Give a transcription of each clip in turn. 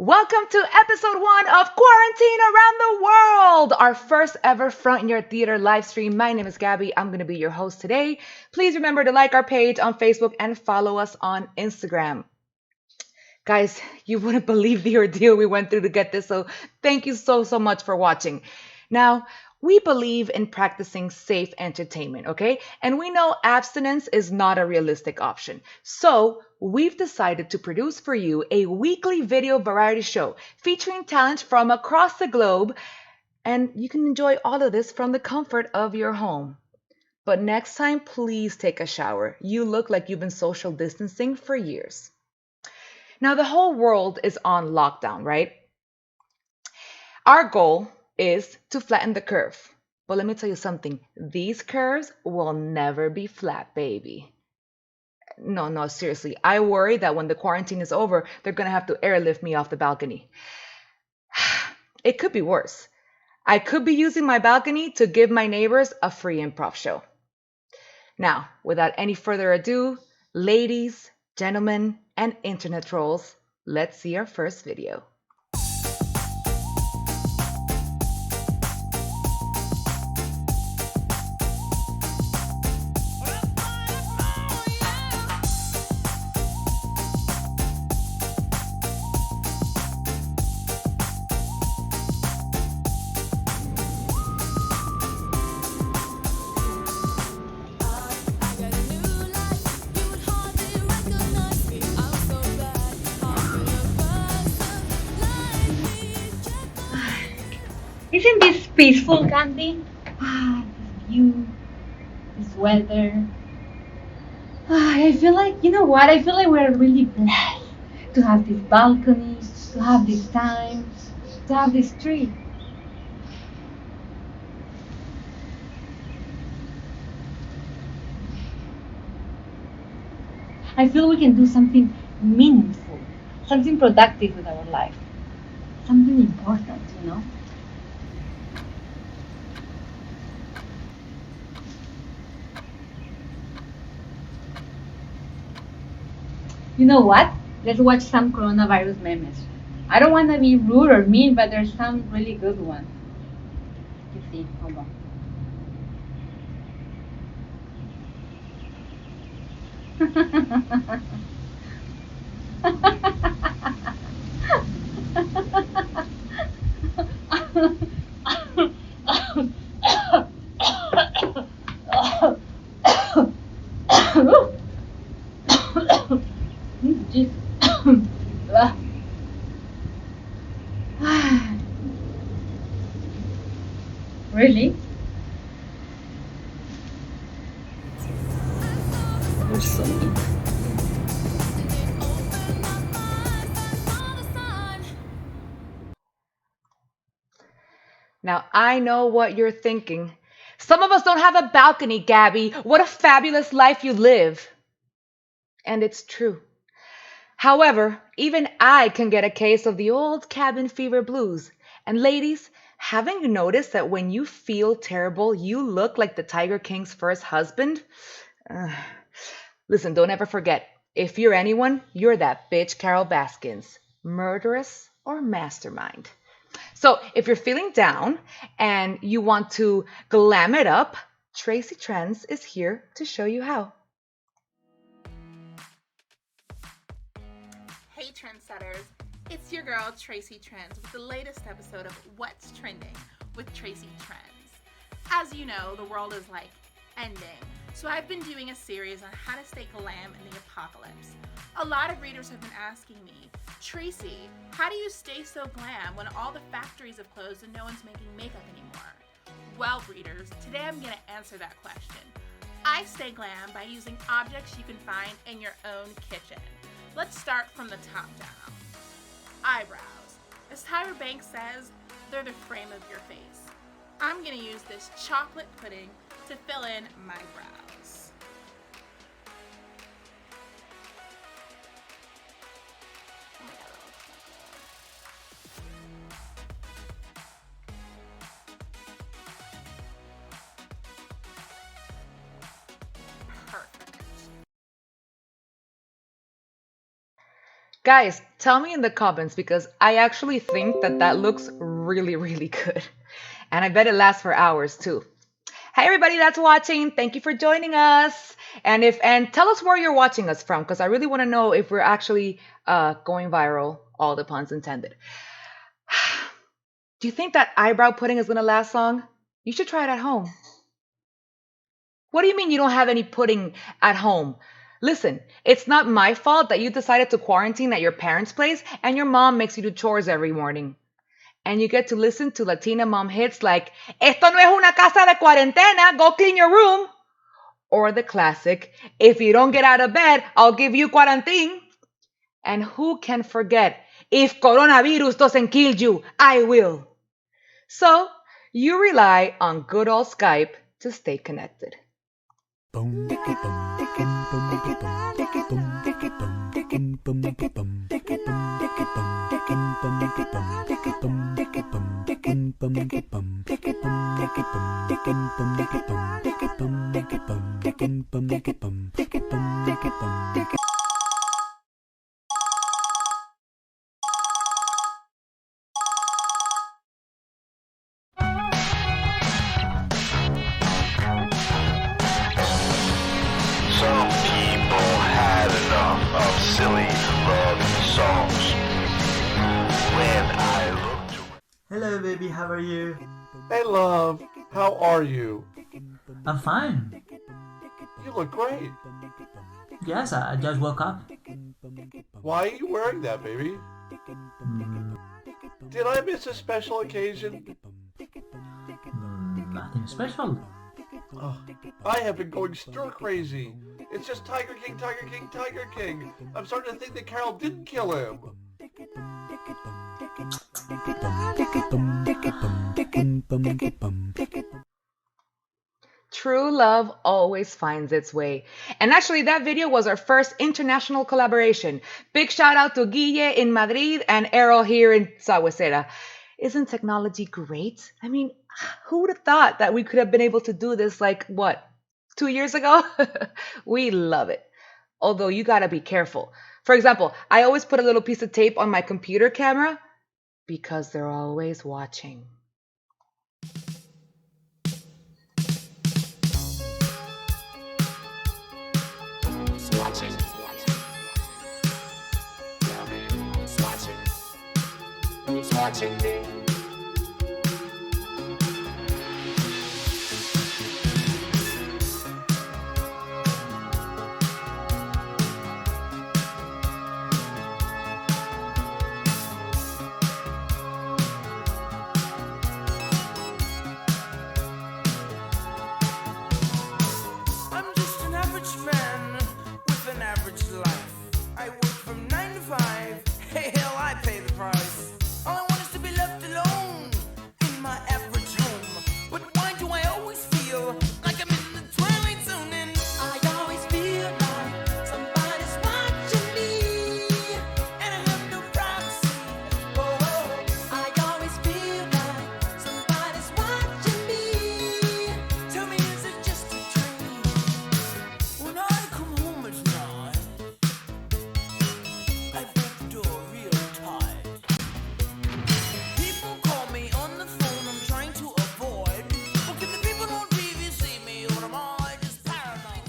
Welcome to episode 1 of Quarantine Around the World, our first ever Front Yard Theater live stream. My name is Gabby. I'm going to be your host today. Please remember to like our page on Facebook and follow us on Instagram. Guys, you wouldn't believe the ordeal we went through to get this, so thank you so much for watching. Now, we believe in practicing safe entertainment, okay? And we know abstinence is not a realistic option. So, we've decided to produce for you a weekly video variety show featuring talent from across the globe, and you can enjoy all of this from the comfort of your home. But next time, please take a shower. You look like you've been social distancing for years. Now, the whole world is on lockdown, right? Our goal is to flatten the curve. But let me tell you something, these curves will never be flat, baby. No, seriously. I worry that when the quarantine is over, they're going to have to airlift me off the balcony. It could be worse. I could be using my balcony to give my neighbors a free improv show. Now, without any further ado, ladies, gentlemen, and internet trolls, let's see our first video. Isn't this peaceful, Candy? This view, this weather. I feel like, you know what? I feel like we're really blessed to have this balcony, to have this time, to have this tree. I feel we can do something meaningful, something productive with our life, something important, you know? You know what? Let's watch some coronavirus memes. I don't want to be rude or mean, but there's some really good ones. You see, hold on. Jeez. Really? You're so mean. Now, I know what you're thinking. Some of us don't have a balcony, Gabby. What a fabulous life you live. And it's true. However, even I can get a case of the old cabin fever blues. And ladies, haven't you noticed that when you feel terrible, you look like the Tiger King's first husband? Ugh. Listen, don't ever forget, if you're anyone, you're that bitch Carol Baskins, murderess or mastermind. So if you're feeling down and you want to glam it up, Tracy Trends is here to show you how. Hey trendsetters, it's your girl Tracy Trends with the latest episode of What's Trending with Tracy Trends. As you know, the world is like ending, so I've been doing a series on how to stay glam in the apocalypse. A lot of readers have been asking me, Tracy, how do you stay so glam when all the factories have closed and no one's making makeup anymore? Well, readers, today I'm going to answer that question. I stay glam by using objects you can find in your own kitchen. Let's start from the top down. Eyebrows. As Tyra Banks says, they're the frame of your face. I'm going to use this chocolate pudding to fill in my brows. Perfect. Guys, tell me in the comments because I actually think that that looks really, really good. And I bet it lasts for hours too. Hi everybody that's watching. Thank you for joining us. And tell us where you're watching us from because I really want to know if we're actually going viral, all the puns intended. Do you think that eyebrow pudding is going to last long? You should try it at home. What do you mean you don't have any pudding at home? Listen, it's not my fault that you decided to quarantine at your parents' place and your mom makes you do chores every morning. And you get to listen to Latina mom hits like, Esto no es una casa de cuarentena, go clean your room. Or the classic, if you don't get out of bed, I'll give you quarantine. And who can forget, if coronavirus doesn't kill you, I will. So, you rely on good old Skype to stay connected. Some people had enough of silly love songs. When I looked Hello, baby. How are you? Hey, love. How are you? I'm fine. You look great. Yes, I just woke up. Why are you wearing that, baby? Mm, Did I miss a special occasion? Nothing special. Oh, I have been going stir crazy. It's just Tiger King, Tiger King, Tiger King. I'm starting to think that Carol didn't kill him. True love always finds its way. And actually, that video was our first international collaboration. Big shout out to Guille in Madrid and Errol here in Sahuesera. Isn't technology great? I mean, who would have thought that we could have been able to do this like, what, 2 years ago? We love it. Although you gotta be careful. For example, I always put a little piece of tape on my computer camera because they're always watching. watching me. I'm just an average man with an average life. I work from 9 to 5. Hey, hell, I pay the price. All I want is to be left alone in my average home. But why do I always feel like I'm in the twilight zone? And I always feel like somebody's watching me, and I have no privacy. Oh, I always feel like somebody's watching me. Tell me, is it just a dream? When I come home at night, I bolt the door real tight. People call me on the phone, I'm trying to avoid. But can the people on TV see me, or am I just paranoid?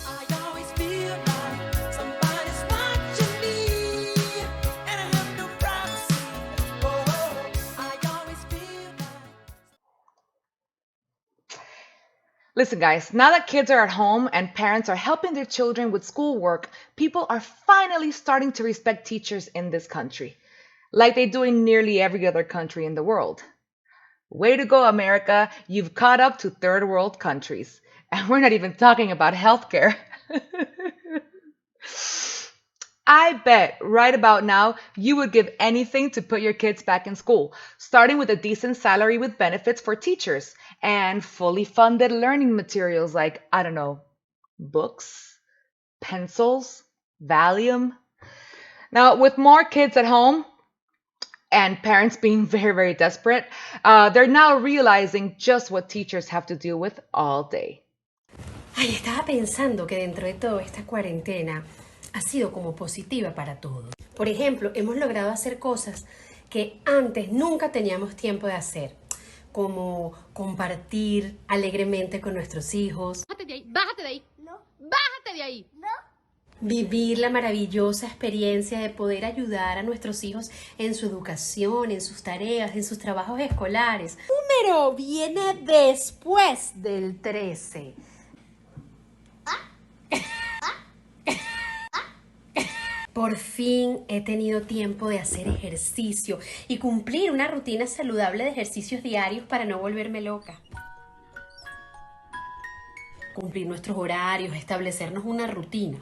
I always feel like somebody's watching me, and I have no privacy. Oh, I always feel like. Listen, guys, now that kids are at home and parents are helping their children with schoolwork, people are finally starting to respect teachers in this country, like they do in nearly every other country in the world. Way to go, America. You've caught up to third world countries. And we're not even talking about healthcare. I bet right about now you would give anything to put your kids back in school, starting with a decent salary with benefits for teachers and fully funded learning materials like, I don't know, books, pencils, Valium. Now, with more kids at home and parents being very, very desperate, they're now realizing just what teachers have to deal with all day. Ay, estaba pensando que dentro de todo esta cuarentena ha sido como positiva para todos. Por ejemplo, hemos logrado hacer cosas que antes nunca teníamos tiempo de hacer, como compartir alegremente con nuestros hijos, Bájate de ahí, bájate de ahí. No. Bájate de ahí. No. vivir la maravillosa experiencia de poder ayudar a nuestros hijos en su educación, en sus tareas, en sus trabajos escolares. Número viene después del 13. Por fin he tenido tiempo de hacer ejercicio y cumplir una rutina saludable de ejercicios diarios para no volverme loca. Cumplir nuestros horarios, establecernos una rutina.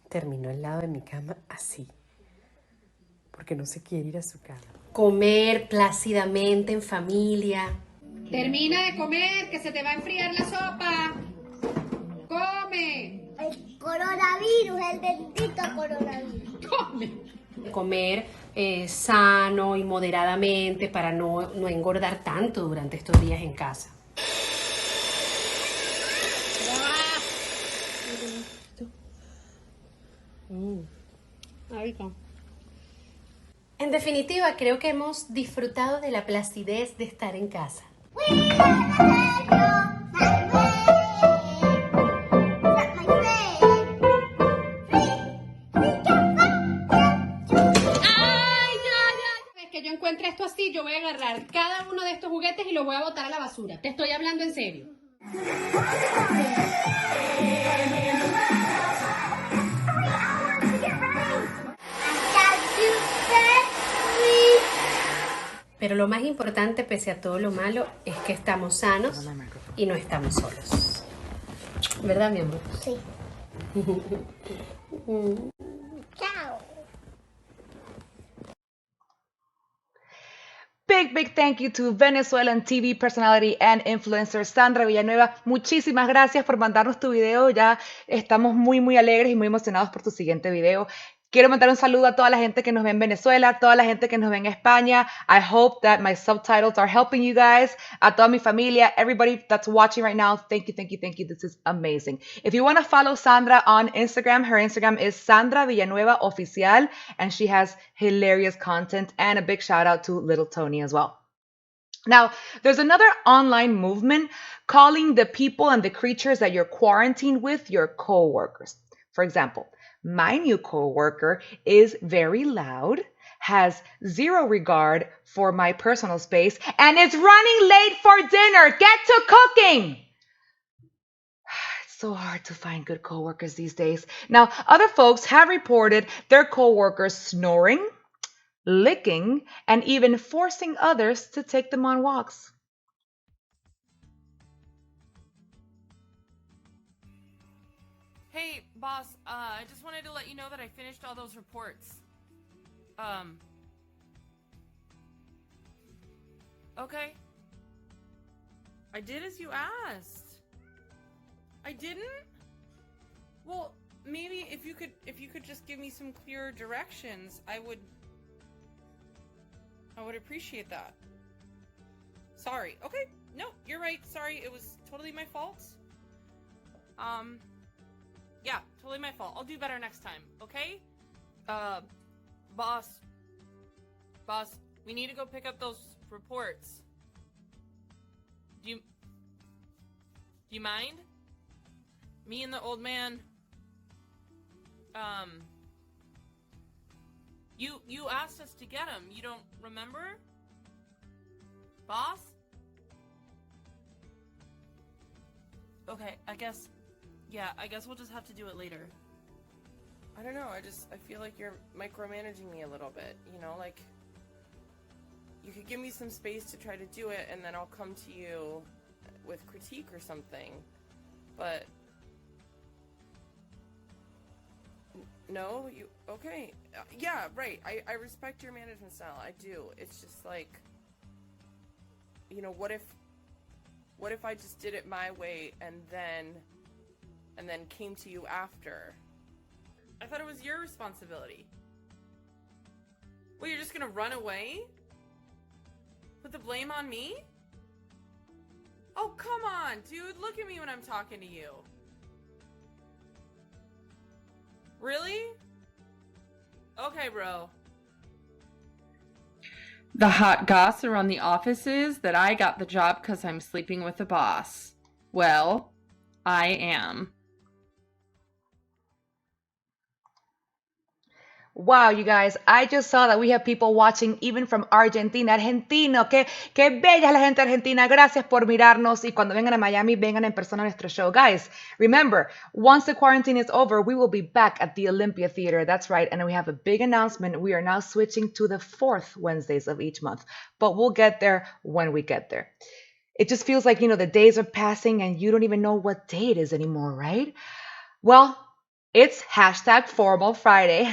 Terminó al lado de mi cama así, porque no se quiere ir a su cama. Comer plácidamente en familia. Termina de comer, que se te va a enfriar la sopa. ¡Come! El coronavirus, el bendito coronavirus. Comer sano y moderadamente para no engordar tanto durante estos días en casa. En definitiva, creo que hemos disfrutado de la placidez de estar en casa. Es que yo encuentre esto así, yo voy a agarrar cada uno de estos juguetes y los voy a botar a la basura. Te estoy hablando en serio. Pero lo más importante, pese a todo lo malo, es que estamos sanos y no estamos solos. ¿Verdad, mi amor? Sí. Chao. Big thank you to Venezuelan TV personality and influencer Sandra Villanueva. Muchísimas gracias por mandarnos tu video. Ya estamos muy alegres y muy emocionados por tu siguiente video. Quiero mandar un saludo a toda la gente que nos ve en Venezuela, a toda la gente que nos ve en España. I hope that my subtitles are helping you guys. A toda mi familia, everybody that's watching right now, thank you. This is amazing. If you want to follow Sandra on Instagram, her Instagram is Sandra Villanueva Oficial, and she has hilarious content, and a big shout out to Little Tony as well. Now, there's another online movement calling the people and the creatures that you're quarantined with your coworkers. For example, my new coworker is very loud, has zero regard for my personal space, and is running late for dinner. Get to cooking! It's so hard to find good coworkers these days. Now, other folks have reported their coworkers snoring, licking, and even forcing others to take them on walks. Hey, boss, I just wanted to let you know that I finished all those reports. Okay. I did as you asked. I didn't? Well, maybe if you could just give me some clearer directions, I would appreciate that. Sorry. Okay. No, you're right. Sorry. It was totally my fault. Yeah, totally my fault. I'll do better next time, okay? Boss, we need to go pick up those reports. Do you mind? Me and the old man, you asked us to get them. You don't remember? Boss? Okay, I guess we'll just have to do it later. I don't know, I feel like you're micromanaging me a little bit, you know, like, you could give me some space to try to do it, and then I'll come to you with critique or something, but... No? Okay. Yeah, right, I respect your management style, I do. It's just like, you know, what if I just did it my way, and then came to you after? I thought it was your responsibility. Well, you're just gonna run away? Put the blame on me? Oh, come on, dude. Look at me when I'm talking to you. Really? Okay, bro. The hot goss around the office is that I got the job because I'm sleeping with the boss. Well, I am. Wow, you guys, I just saw that we have people watching even from Argentina. Argentino, qué bella la gente argentina. Gracias por mirarnos y cuando vengan a Miami, vengan en persona a nuestro show. Guys, remember, once the quarantine is over, we will be back at the Olympia Theater. That's right, and we have a big announcement. We are now switching to the fourth Wednesdays of each month, but we'll get there when we get there. It just feels like, the days are passing and you don't even know what day it is anymore, right? Well, it's hashtag Formal Friday,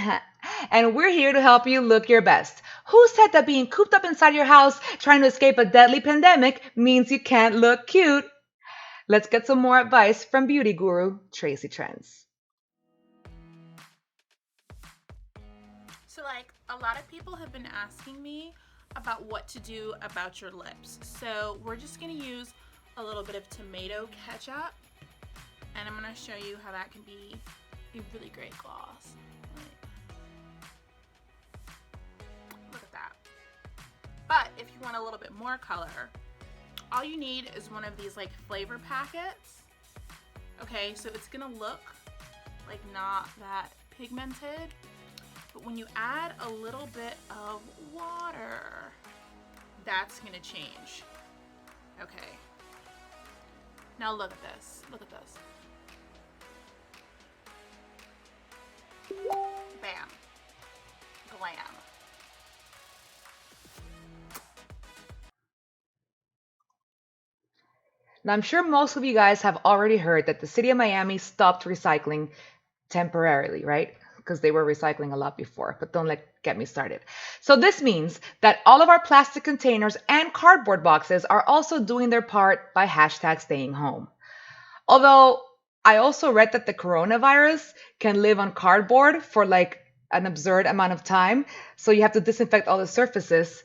and we're here to help you look your best. Who said that being cooped up inside your house trying to escape a deadly pandemic means you can't look cute? Let's get some more advice from beauty guru Tracy Trends. So, a lot of people have been asking me about what to do about your lips. So, we're just going to use a little bit of tomato ketchup, and I'm going to show you how that can be a really great gloss. Look at that. But if you want a little bit more color, all you need is one of these flavor packets. Okay, so it's gonna look like not that pigmented, but when you add a little bit of water, that's gonna change. Okay. Now look at this. Look at this. Bam. Glam. Now, I'm sure most of you guys have already heard that the city of Miami stopped recycling temporarily, right? Because they were recycling a lot before, but don't get me started. So this means that all of our plastic containers and cardboard boxes are also doing their part by hashtag staying home. Although I also read that the coronavirus can live on cardboard for an absurd amount of time. So you have to disinfect all the surfaces.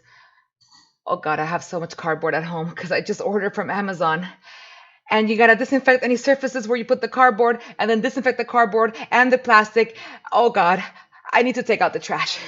Oh God, I have so much cardboard at home because I just ordered from Amazon. And you gotta disinfect any surfaces where you put the cardboard and then disinfect the cardboard and the plastic. Oh God, I need to take out the trash.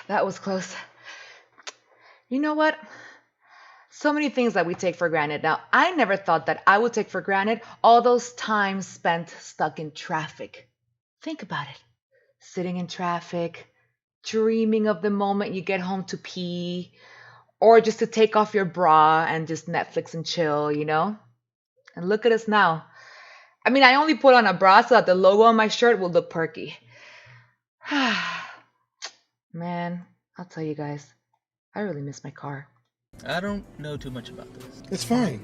That was close. You know what? So many things that we take for granted. Now, I never thought that I would take for granted all those times spent stuck in traffic. Think about it. Sitting in traffic, dreaming of the moment you get home to pee, or just to take off your bra and just Netflix and chill, you know? And look at us now. I mean, I only put on a bra so that the logo on my shirt will look perky. Man, I'll tell you guys, I really miss my car. I don't know too much about this. It's fine.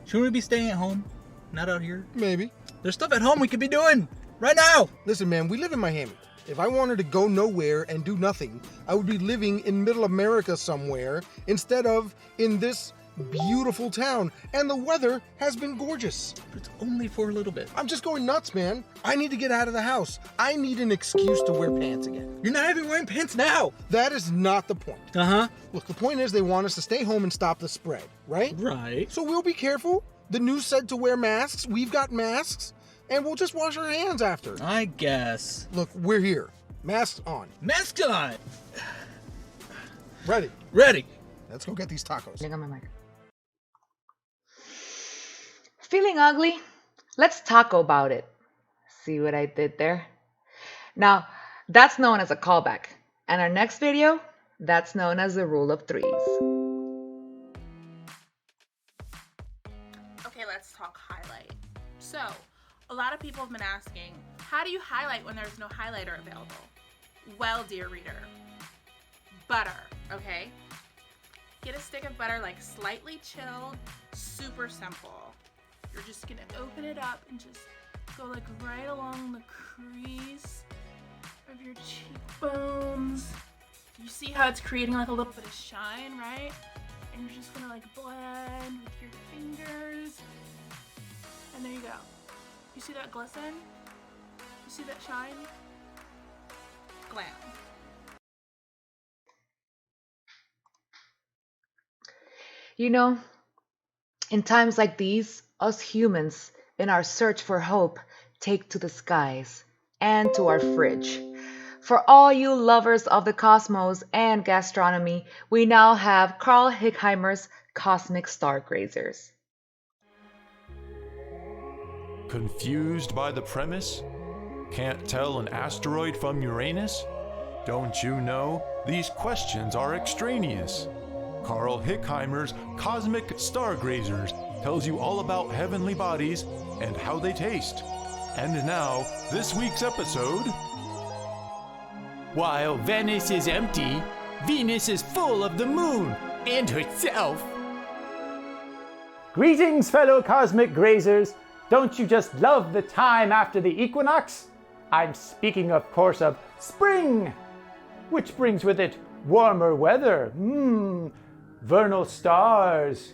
Shouldn't we be staying at home? Not out here? Maybe. There's stuff at home we could be doing right now. Listen, man, we live in Miami. If I wanted to go nowhere and do nothing, I would be living in middle America somewhere instead of in this beautiful town. And the weather has been gorgeous. But it's only for a little bit. I'm just going nuts, man. I need to get out of the house. I need an excuse to wear pants again. You're not even wearing pants now. That is not the point. Uh-huh. Look, the point is they want us to stay home and stop the spread, right? Right. So we'll be careful. The news said to wear masks. We've got masks. And we'll just wash our hands after. I guess. Look, we're here. Masks on. Masks on. Ready. Ready. Let's go get these tacos. Hang on my mic. Feeling ugly? Let's talk about it. See what I did there? Now, that's known as a callback. And our next video, that's known as the rule of threes. Okay, let's talk highlight. So, a lot of people have been asking, how do you highlight when there's no highlighter available? Well, dear reader, butter, okay? Get a stick of butter, like slightly chilled, super simple. You're just gonna open it up and just go like right along the crease of your cheekbones. You see how it's creating like a little bit of shine, right? And you're just gonna like blend with your fingers. And there you go. You see that glisten? You see that shine? Glam. You know, in times like these, us humans, in our search for hope, take to the skies and to our fridge. For all you lovers of the cosmos and gastronomy, we now have Carl Hickheimer's Cosmic Stargazers. Confused by the premise? Can't tell an asteroid from Uranus? Don't you know these questions are extraneous? Carl Hickheimer's Cosmic Stargazers tells you all about heavenly bodies and how they taste. And now, this week's episode. While Venice is empty, Venus is full of the moon and herself. Greetings, fellow cosmic grazers. Don't you just love the time after the equinox? I'm speaking, of course, of spring, which brings with it warmer weather, vernal stars,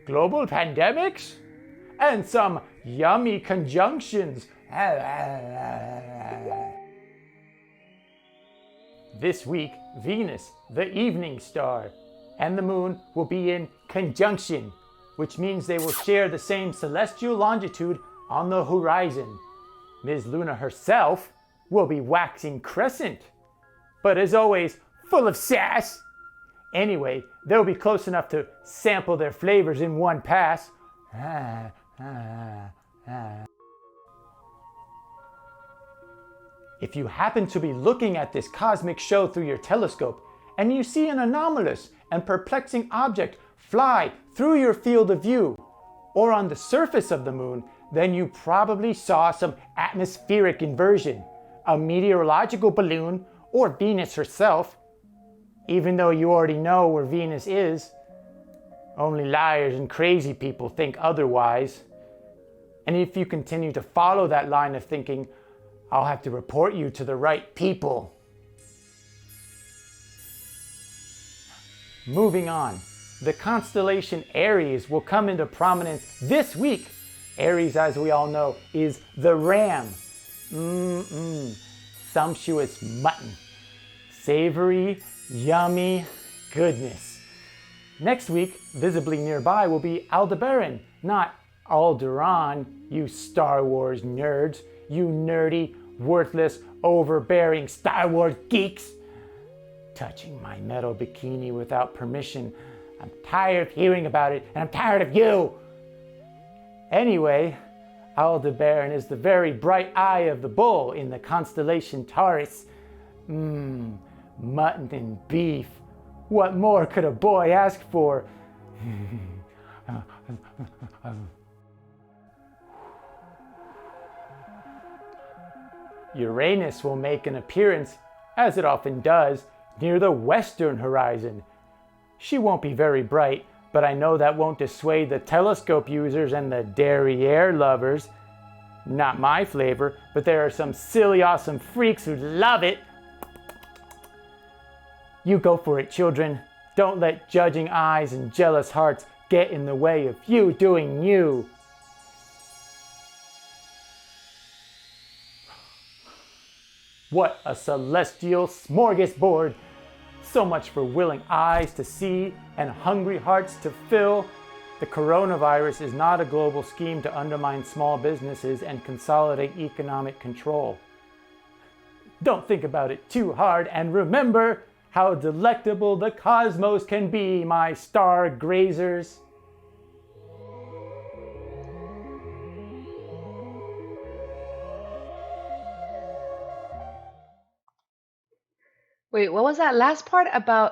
global pandemics, and some yummy conjunctions. This week, Venus, the evening star, and the moon will be in conjunction, which means they will share the same celestial longitude on the horizon. Ms. Luna herself will be waxing crescent, but as always, full of sass. Anyway, they'll be close enough to sample their flavors in one pass. If you happen to be looking at this cosmic show through your telescope and you see an anomalous and perplexing object fly through your field of view or on the surface of the moon, then you probably saw some atmospheric inversion, a meteorological balloon, or Venus herself. Even though you already know where Venus is, only liars and crazy people think otherwise. And if you continue to follow that line of thinking, I'll have to report you to the right people. Moving on, the constellation Aries will come into prominence this week. Aries, as we all know, is the ram. Sumptuous mutton. Savory, yummy goodness. Next week, visibly nearby, will be Aldebaran, not Alderaan, you Star Wars nerds, you nerdy worthless, overbearing Star Wars geeks touching my metal bikini without permission. I'm tired of hearing about it, and I'm tired of you. Anyway, Aldebaran is the very bright eye of the bull in the constellation Taurus. Mutton and beef. What more could a boy ask for? Uranus will make an appearance, as it often does, near the western horizon. She won't be very bright, but I know that won't dissuade the telescope users and the derriere lovers. Not my flavor, but there are some silly awesome freaks who love it. You go for it, children. Don't let judging eyes and jealous hearts get in the way of you doing you. What a celestial smorgasbord! So much for willing eyes to see and hungry hearts to fill. The coronavirus is not a global scheme to undermine small businesses and consolidate economic control. Don't think about it too hard, and remember how delectable the cosmos can be, my star grazers. Wait, what was that last part about?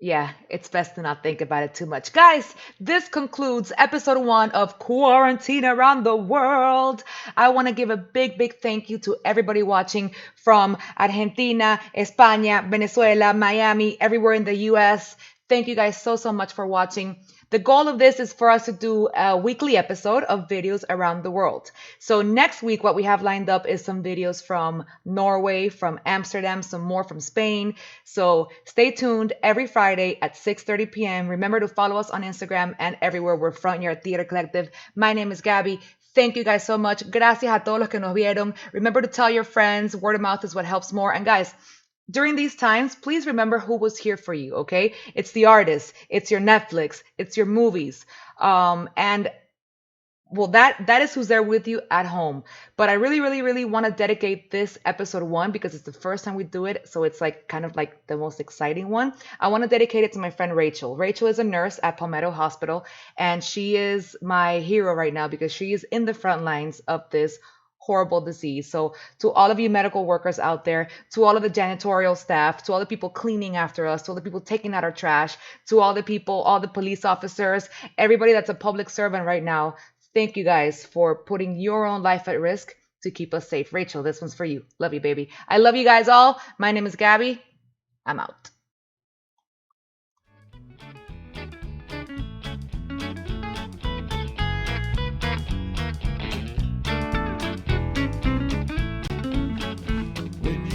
Yeah, it's best to not think about it too much. Guys, this concludes episode 1 of Quarantine Around the World. I want to give a big, big thank you to everybody watching from Argentina, España, Venezuela, Miami, everywhere in the US. Thank you guys so much for watching. The goal of this is for us to do a weekly episode of videos around the world. So next week, what we have lined up is some videos from Norway, from Amsterdam, some more from Spain. So stay tuned every Friday at 6:30 p.m. Remember to follow us on Instagram and everywhere. We're Front Yard Theater Collective. My name is Gabby. Thank you guys so much. Gracias a todos los que nos vieron. Remember to tell your friends. Word of mouth is what helps more. And guys, during these times, please remember who was here for you, okay? It's the artists, it's your Netflix, it's your movies. And well, that is who's there with you at home. But I really want to dedicate this episode 1 because it's the first time we do it. So it's like kind of like the most exciting one. I want to dedicate it to my friend Rachel. Rachel is a nurse at Palmetto Hospital, and she is my hero right now because she is in the front lines of this horrible disease. So to all of you medical workers out there, to all of the janitorial staff, to all the people cleaning after us, to all the people taking out our trash, to all the people, all the police officers, everybody that's a public servant right now, thank you guys for putting your own life at risk to keep us safe. Rachel, this one's for you. Love you, baby. I love you guys all. My name is Gabby. I'm out. When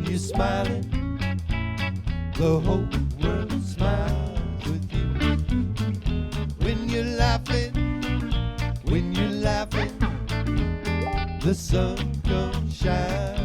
you're smiling, the whole world smiles with you. When you're laughing, the sun comes shining.